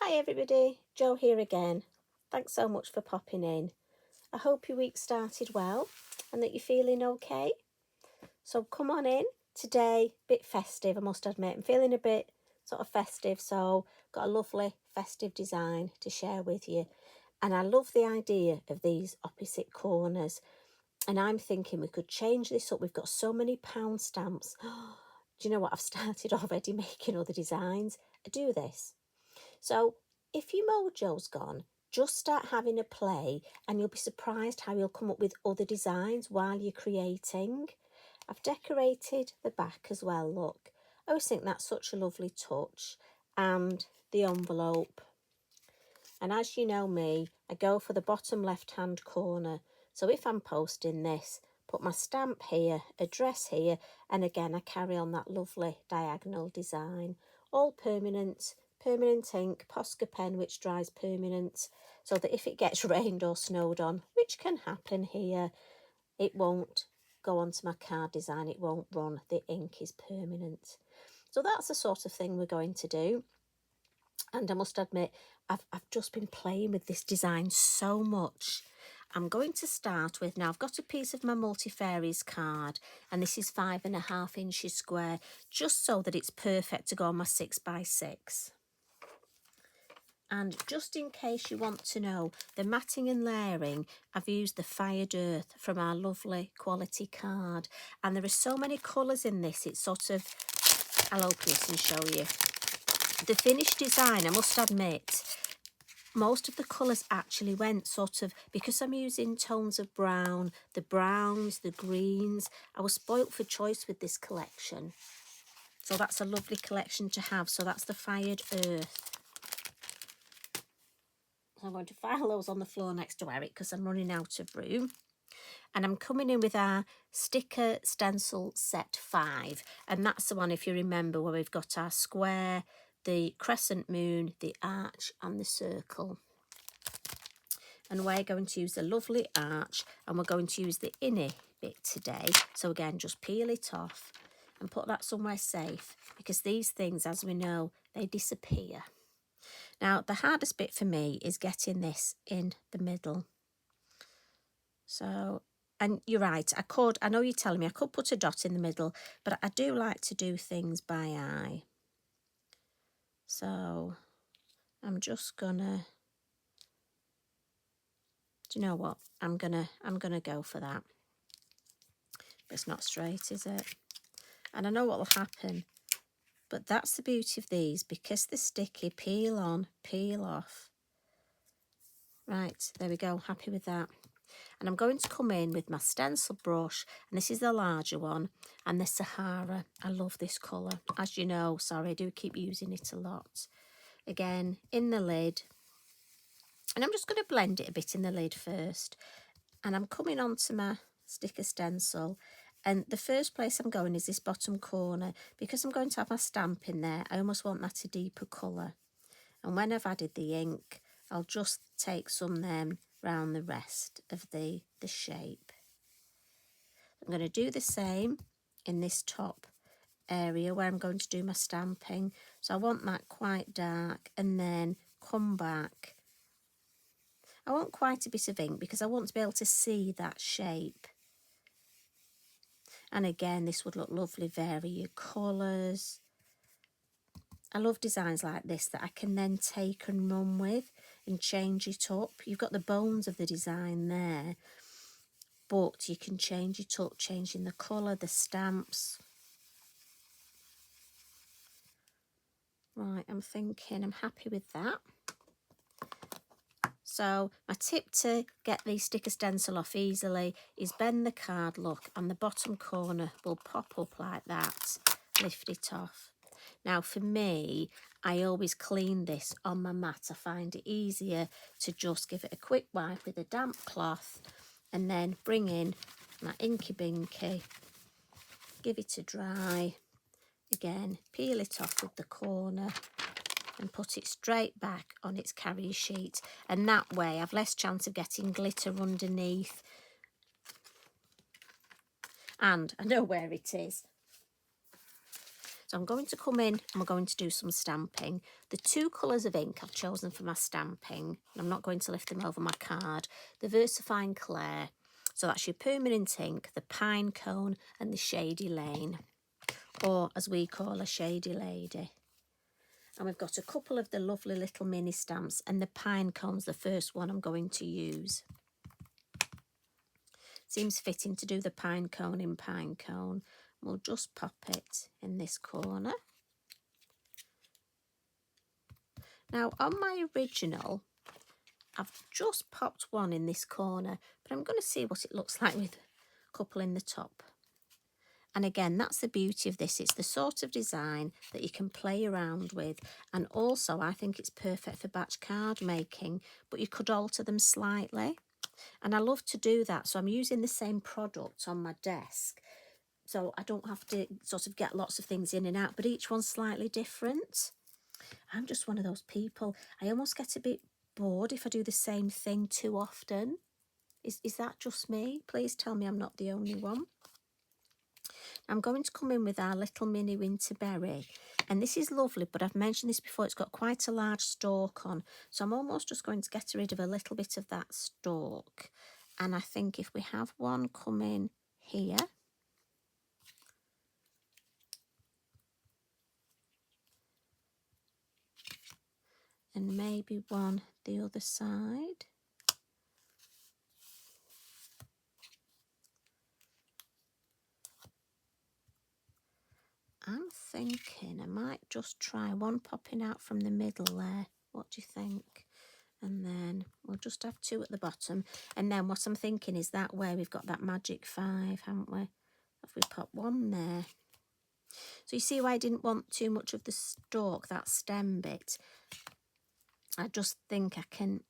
Hi everybody, Jo here again. Thanks so much for popping in. I hope your week started well and that you're feeling okay. So come on in. Today, bit festive, I must admit. I'm feeling a bit sort of festive, so got a lovely festive design to share with you. And I love the idea of these opposite corners. And I'm thinking we could change this up. We've got so many pound stamps. Do you know what? I've started already making other designs. I do this. So if your mojo's gone, just start having a play and you'll be surprised how you'll come up with other designs while you're creating. I've decorated the back as well, look. I always think that's such a lovely touch. And the envelope. And as you know me, I go for the bottom left-hand corner. So if I'm posting this, put my stamp here, address here, and again I carry on that lovely diagonal design. All permanent ink, Posca Pen which dries permanent, so that if it gets rained or snowed on, which can happen here, it won't go onto my card design, it won't run, the ink is permanent. So that's the sort of thing we're going to do. And I must admit, I've just been playing with this design so much. I'm going to start with, now I've got a piece of my Multi-Fairies card, and this is 5.5 inches square, just so that it's perfect to go on my 6x6. And just in case you want to know, the matting and layering, I've used the Fired Earth from our lovely quality card. And there are so many colours in this, it's sort of, I'll open this and show you. The finished design, I must admit, most of the colours actually went sort of, because I'm using tones of brown, the browns, the greens, I was spoilt for choice with this collection. So that's a lovely collection to have. So that's the Fired Earth. So I'm going to file those on the floor next to Eric because I'm running out of room. And I'm coming in with our sticker stencil set 5. And that's the one, if you remember, where we've got our square, the crescent moon, the arch and the circle. And we're going to use the lovely arch and we're going to use the inner bit today. So again, just peel it off and put that somewhere safe, because these things, as we know, they disappear. Now, the hardest bit for me is getting this in the middle. So, and you're right, I know you're telling me I could put a dot in the middle, but I do like to do things by eye. So I'm just gonna, do you know what? I'm gonna go for that. But it's not straight, is it? And I know what will happen, but that's the beauty of these, because they're sticky, peel on, peel off. Right, there we go, happy with that. And I'm going to come in with my stencil brush, and this is the larger one, and the Sahara. I love this colour. As you know, sorry, I do keep using it a lot. Again, in the lid. And I'm just going to blend it a bit in the lid first. And I'm coming onto my sticker stencil. And the first place I'm going is this bottom corner. Because I'm going to have my stamp in there, I almost want that a deeper colour. And when I've added the ink, I'll just take some then round the rest of the shape. I'm going to do the same in this top area where I'm going to do my stamping. So I want that quite dark, and then come back. I want quite a bit of ink because I want to be able to see that shape. And again, this would look lovely, vary your colours. I love designs like this that I can then take and run with and change it up. You've got the bones of the design there, but you can change it up, changing the colour, the stamps. Right, I'm thinking I'm happy with that. So my tip to get the sticker stencil off easily is bend the card, look, and the bottom corner will pop up like that. Lift it off. Now for me, I always clean this on my mat. I find it easier to just give it a quick wipe with a damp cloth and then bring in my inky binky, give it a dry, again peel it off with the corner and put it straight back on its carrier sheet, and that way I've less chance of getting glitter underneath, and I know where it is. So I'm going to come in and we're going to do some stamping. The two colours of ink I've chosen for my stamping, and I'm not going to lift them over my card, the VersaFine Clair, so that's your permanent ink, the Pine Cone and the Shady Lane, or as we call her, Shady Lady. And we've got a couple of the lovely little mini stamps, and the Pine Cone's the first one I'm going to use. Seems fitting to do the Pine Cone in Pine Cone. We'll just pop it in this corner. Now on my original, I've just popped one in this corner, but I'm going to see what it looks like with a couple in the top. And again, that's the beauty of this. It's the sort of design that you can play around with. And also, I think it's perfect for batch card making, but you could alter them slightly. And I love to do that. So I'm using the same product on my desk. So I don't have to sort of get lots of things in and out, but each one's slightly different. I'm just one of those people. I almost get a bit bored if I do the same thing too often. Is that just me? Please tell me I'm not the only one. I'm going to come in with our little mini winter berry, and this is lovely, but I've mentioned this before, it's got quite a large stalk on, so I'm almost just going to get rid of a little bit of that stalk. And I think if we have one come in here, and maybe one the other side. I'm thinking I might just try one popping out from the middle there. What do you think? And then we'll just have two at the bottom. And then what I'm thinking is that way we've got that magic 5, haven't we? If we pop one there. So you see why I didn't want too much of the stalk, that stem bit. I just think I can,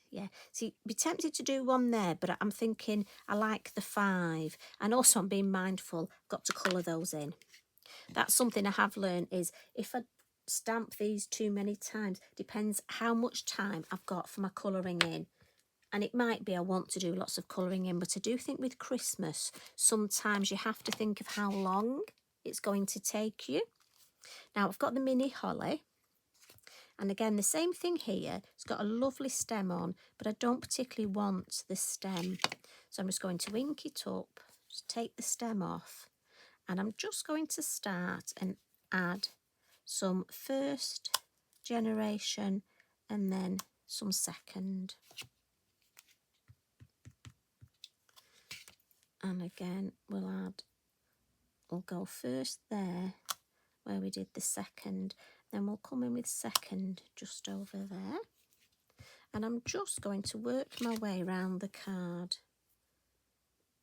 yeah. See, be tempted to do one there, but I'm thinking I like the 5. And also I'm being mindful, got to colour those in. That's something I have learned is if I stamp these too many times, depends how much time I've got for my colouring in. And it might be I want to do lots of colouring in, but I do think with Christmas, sometimes you have to think of how long it's going to take you. Now I've got the mini holly. And again, the same thing here. It's got a lovely stem on, but I don't particularly want the stem. So I'm just going to ink it up, just take the stem off. And I'm just going to start and add some first generation and then some second. And again, we'll go first there where we did the second. Then we'll come in with second just over there. And I'm just going to work my way around the card.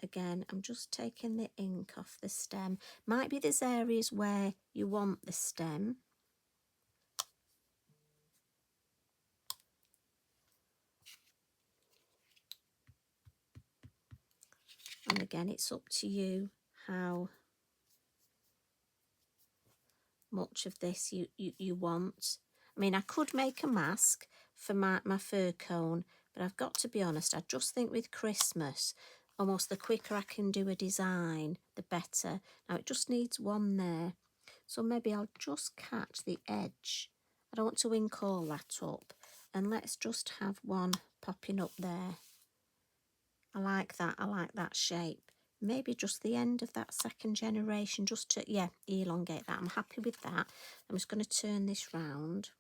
Again, I'm just taking the ink off the stem. Might be there's areas where you want the stem. And again, it's up to you how much of this you want. I mean, I could make a mask for my fir cone, but I've got to be honest, I just think with Christmas, almost the quicker I can do a design, the better. Now it just needs one there. So maybe I'll just catch the edge. I don't want to ink all that up. And let's just have one popping up there. I like that shape. Maybe just the end of that second generation, just to, yeah, elongate that. I'm happy with that. I'm just going to turn this round.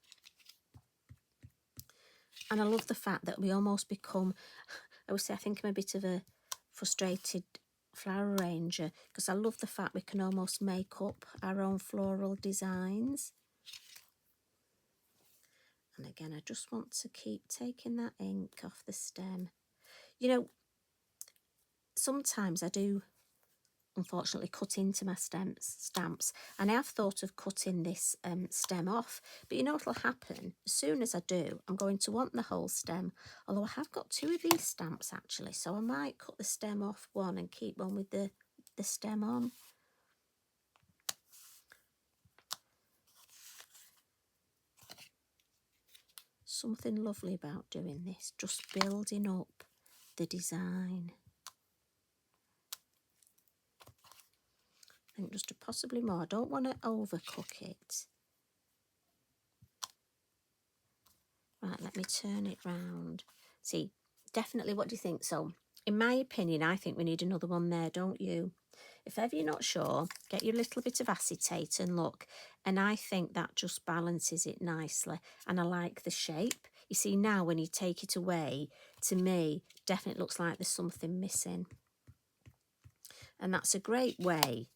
And I love the fact that we almost become, I would say, I think I'm a bit of a frustrated flower arranger, because I love the fact we can almost make up our own floral designs. And again, I just want to keep taking that ink off the stem. You know, sometimes I do unfortunately cut into my stamps, and I have thought of cutting this stem off, but you know what'll happen? As soon as I do, I'm going to want the whole stem, although I have got 2 of these stamps actually, so I might cut the stem off one and keep one with the stem on. Something lovely about doing this, just building up the design. think just possibly more. I don't want to overcook it. Right, let me turn it round. See, definitely, what do you think? So, in my opinion, I think we need another one there, don't you? If ever you're not sure, get your little bit of acetate and look. And I think that just balances it nicely. And I like the shape. You see, now when you take it away, to me, definitely looks like there's something missing. And that's a great way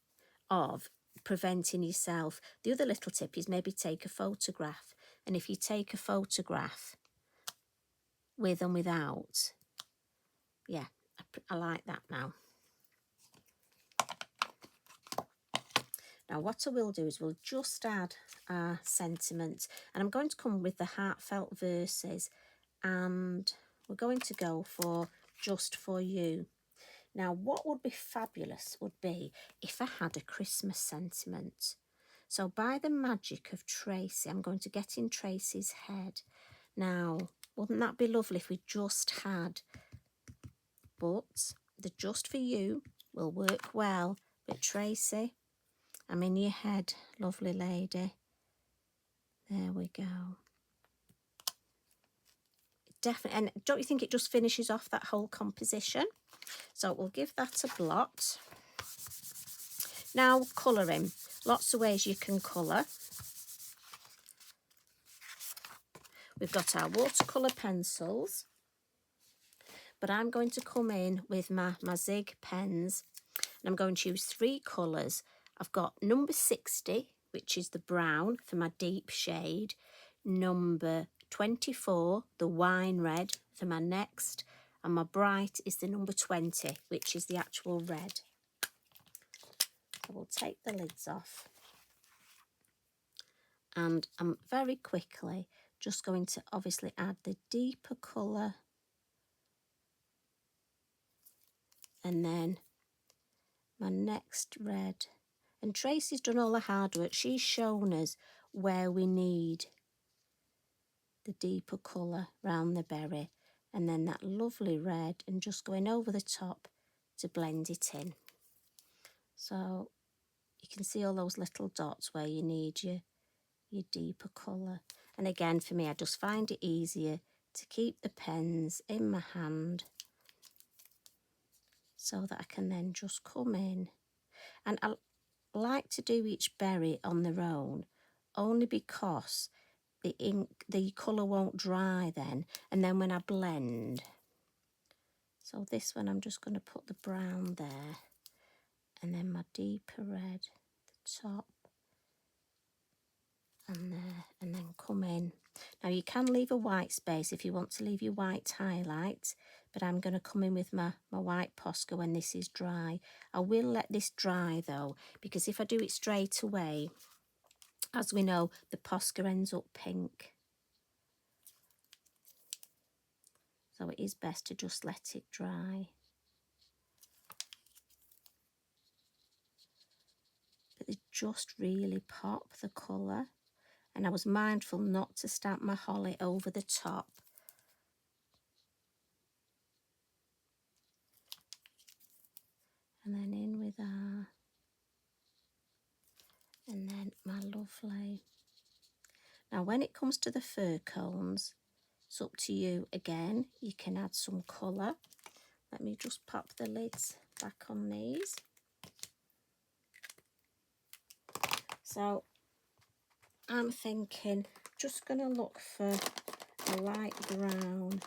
of preventing yourself. The other little tip is maybe take a photograph. And if you take a photograph with and without, yeah, I like that now. Now what I will do is we'll just add our sentiment, and I'm going to come with the heartfelt verses, and we're going to go for Just For You. Now what would be fabulous would be if I had a Christmas sentiment. So by the magic of Tracy, I'm going to get in Tracy's head. Now, wouldn't that be lovely if we just had, but the Just For You will work well. But Tracy, I'm in your head, lovely lady. There we go. Definitely, and don't you think it just finishes off that whole composition? So we'll give that a blot. Now colouring. Lots of ways you can colour. We've got our watercolour pencils, but I'm going to come in with my Zig pens, and I'm going to use 3 colours. I've got number 60, which is the brown for my deep shade, number 24, the wine red for my next, and my bright is the number 20, which is the actual red. So we'll take the lids off, and I'm very quickly just going to obviously add the deeper colour, and then my next red. And Tracy's done all the hard work. She's shown us where we need the deeper colour round the berry, and then that lovely red, and just going over the top to blend it in. So you can see all those little dots where you need your deeper colour. And again, for me, I just find it easier to keep the pens in my hand so that I can then just come in. And I like to do each berry on their own, only because the ink, the colour won't dry then, and then when I blend. So this one I'm just going to put the brown there, and then my deeper red, the top, and there, and then come in. Now you can leave a white space if you want to leave your white highlight, but I'm going to come in with my white Posca when this is dry. I will let this dry though, because if I do it straight away, as we know, the Posca ends up pink. So it is best to just let it dry. But they just really pop the colour. And I was mindful not to stamp my holly over the top. And then in with our, and then my lovely. Now when it comes to the fir cones, it's up to you again. You can add some colour. Let me just pop the lids back on these. So I'm thinking, just going to look for a light brown.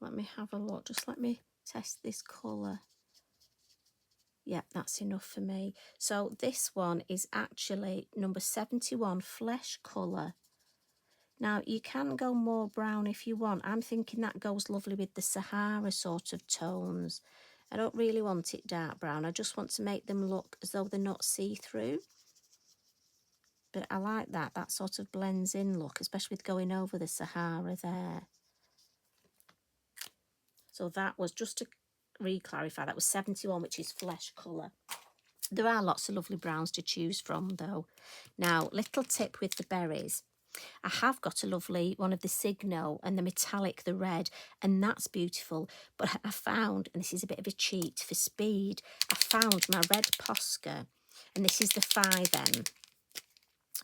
Let me have a look, just let me test this colour. Yeah, that's enough for me. So this one is actually number 71, flesh colour. Now you can go more brown if you want. I'm thinking that goes lovely with the Sahara sort of tones. I don't really want it dark brown. I just want to make them look as though they're not see-through. But I like that. That sort of blends in look, especially with going over the Sahara there. So that was, just to re-clarify, that was 71, which is flesh colour. There are lots of lovely browns to choose from though. Now, little tip with the berries. I have got a lovely one of the Signo and the metallic, the red, and that's beautiful. But I found, and this is a bit of a cheat for speed, I found my red Posca, and this is the 5M.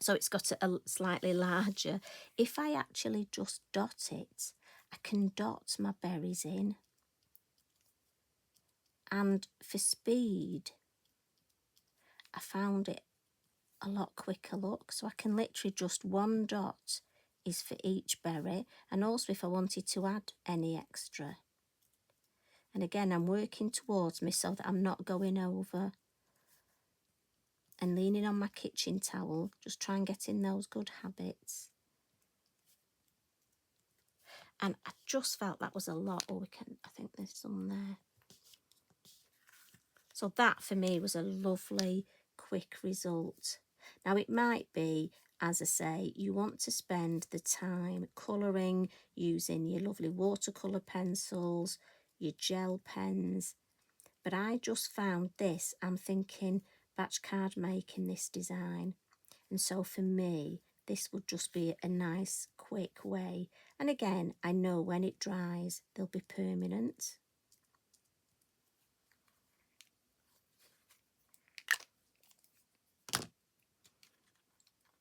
So it's got a slightly larger. If I actually just dot it, I can dot my berries in. And for speed, I found it a lot quicker, look. So I can literally just one dot is for each berry. And also if I wanted to add any extra. And again, I'm working towards me so that I'm not going over. And leaning on my kitchen towel, just try and get in those good habits. And I just felt that was a lot. Oh, I think there's some there. So that for me was a lovely, quick result. Now it might be, as I say, you want to spend the time colouring using your lovely watercolour pencils, your gel pens. But I just found this, I'm thinking batch card making this design. And so for me, this would just be a nice, quick way. And again, I know when it dries, they'll be permanent.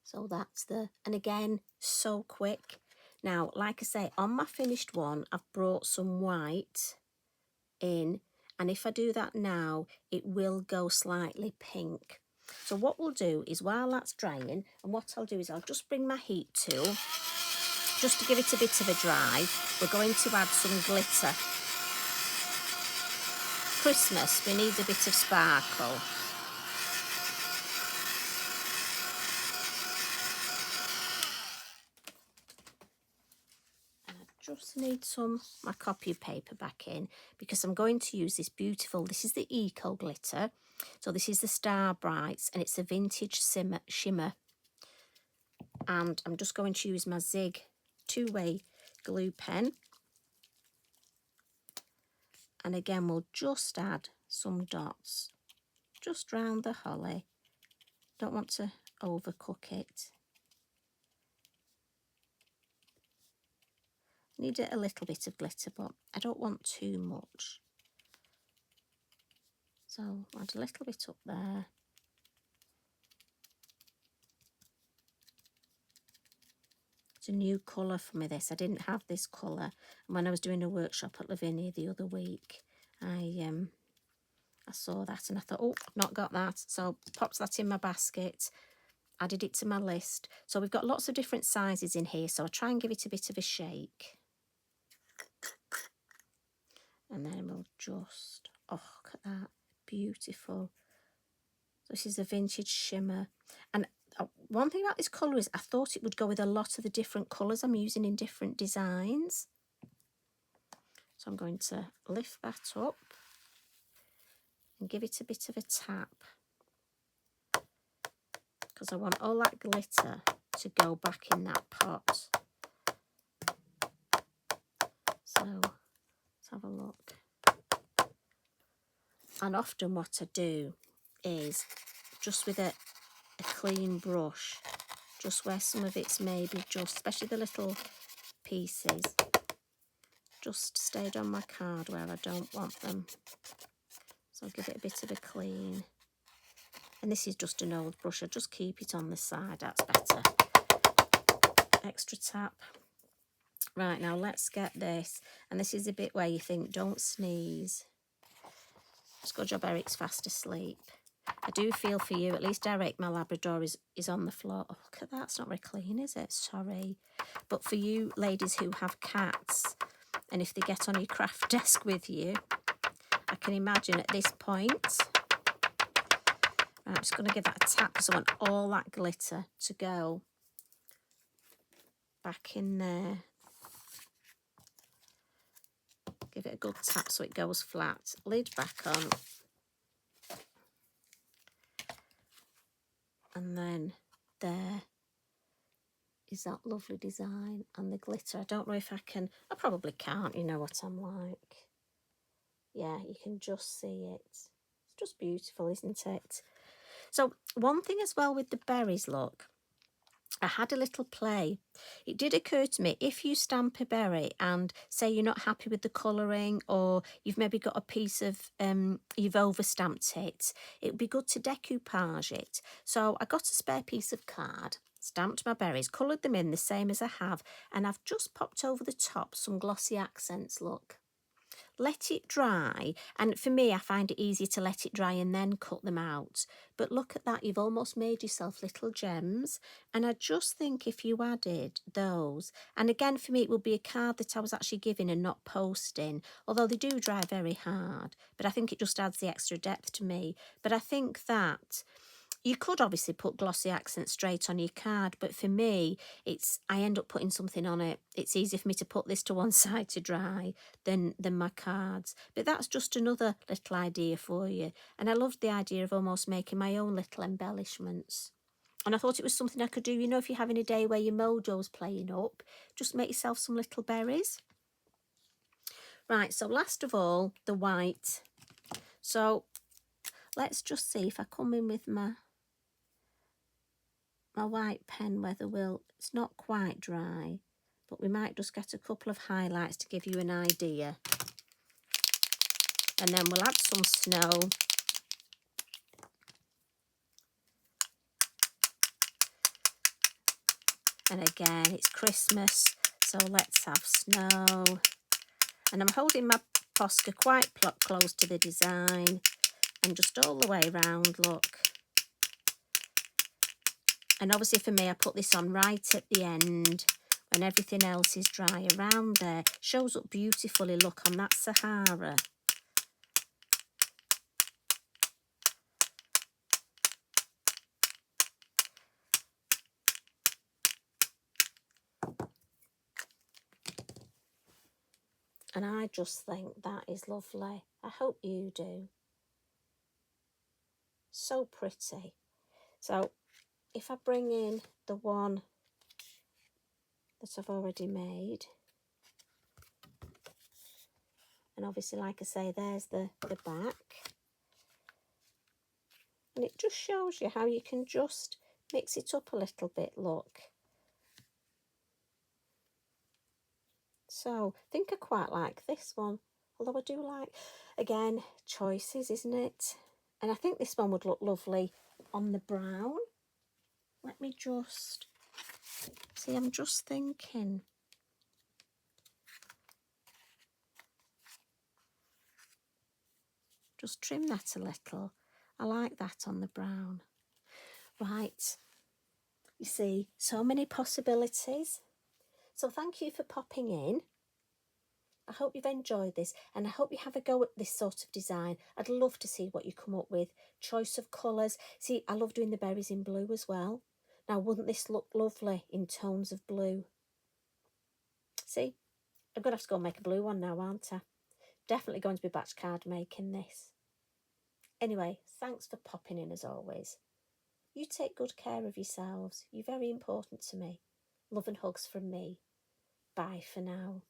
So that's and again, so quick. Now, like I say, on my finished one, I've brought some white in. And if I do that now, it will go slightly pink. So what we'll do is while that's drying, and what I'll do is I'll just bring my heat tool, just to give it a bit of a dry. We're going to add some glitter. Christmas, we need a bit of sparkle. Just need my copy paper back in because I'm going to use this beautiful, this is the Eco Glitter. So this is the Star Brights and it's a vintage shimmer. And I'm just going to use my Zig 2-way glue pen. And again, we'll just add some dots just round the holly. Don't want to overcook it. Need a little bit of glitter, but I don't want too much. So add a little bit up there. It's a new colour for me, this. I didn't have this colour. And when I was doing a workshop at Lavinia the other week, I saw that and I thought, oh, not got that. So popped that in my basket, added it to my list. So we've got lots of different sizes in here, so I'll try and give it a bit of a shake. And then we'll just, oh, look at that, beautiful. This is a vintage shimmer. And one thing about this colour is I thought it would go with a lot of the different colours I'm using in different designs. So I'm going to lift that up and give it a bit of a tap because I want all that glitter to go back in that pot. So let's have a look. And often what I do is just with a clean brush, just where some of it's maybe just, especially the little pieces, just stayed on my card where I don't want them. So I'll give it a bit of a clean. And this is just an old brush, I'll just keep it on the side, that's better. Extra tap. Right, now let's get this. And this is a bit where you think, don't sneeze. It's a good job Eric's fast asleep. I do feel for you, at least Eric, my Labrador, is on the floor. Oh, look at that, it's not very clean, is it? Sorry. But for you ladies who have cats, and if they get on your craft desk with you, I can imagine at this point, I'm just going to give that a tap because I want all that glitter to go back in there. Give it a good tap so it goes flat. Lid back on. And then there is that lovely design and the glitter. I don't know if I can, I probably can't, you know what I'm like. Yeah, you can just see it. It's just beautiful, isn't it? So one thing as well with the berries, look, I had a little play. It did occur to me, if you stamp a berry and say you're not happy with the colouring, or you've maybe got a piece of, you've over stamped it, it would be good to decoupage it. So I got a spare piece of card, stamped my berries, coloured them in the same as I have, and I've just popped over the top some glossy accents, look. Let it dry, and for me I find it easier to let it dry and then cut them out. But look at that, you've almost made yourself little gems, and I just think if you added those, and again for me it would be a card that I was actually giving and not posting, although they do dry very hard, but I think it just adds the extra depth to me. But I think that you could obviously put glossy accents straight on your card, but for me, I end up putting something on it. It's easier for me to put this to one side to dry than my cards. But that's just another little idea for you. And I loved the idea of almost making my own little embellishments. And I thought it was something I could do, you know, if you're having a day where your mojo's playing up, just make yourself some little berries. Right, so last of all, the white. So let's just see if I come in with my white pen, whether it's not quite dry, but we might just get a couple of highlights to give you an idea. And then we'll add some snow. And again, it's Christmas, so let's have snow. And I'm holding my Posca quite close to the design, and just all the way around, look. And obviously for me, I put this on right at the end when everything else is dry around there. Shows up beautifully, look, on that Sahara. And I just think that is lovely. I hope you do. So pretty. So if I bring in the one that I've already made, and obviously, like I say, there's the back. And it just shows you how you can just mix it up a little bit, look. So I think I quite like this one, although I do like, again, choices, isn't it? And I think this one would look lovely on the brown. Let me just see, I'm just thinking. Just trim that a little. I like that on the brown. Right, you see, so many possibilities. So thank you for popping in. I hope you've enjoyed this, and I hope you have a go at this sort of design. I'd love to see what you come up with. Choice of colours. See, I love doing the berries in blue as well. Now, wouldn't this look lovely in tones of blue? See, I'm going to have to go and make a blue one now, aren't I? Definitely going to be batch card making this. Anyway, thanks for popping in as always. You take good care of yourselves. You're very important to me. Love and hugs from me. Bye for now.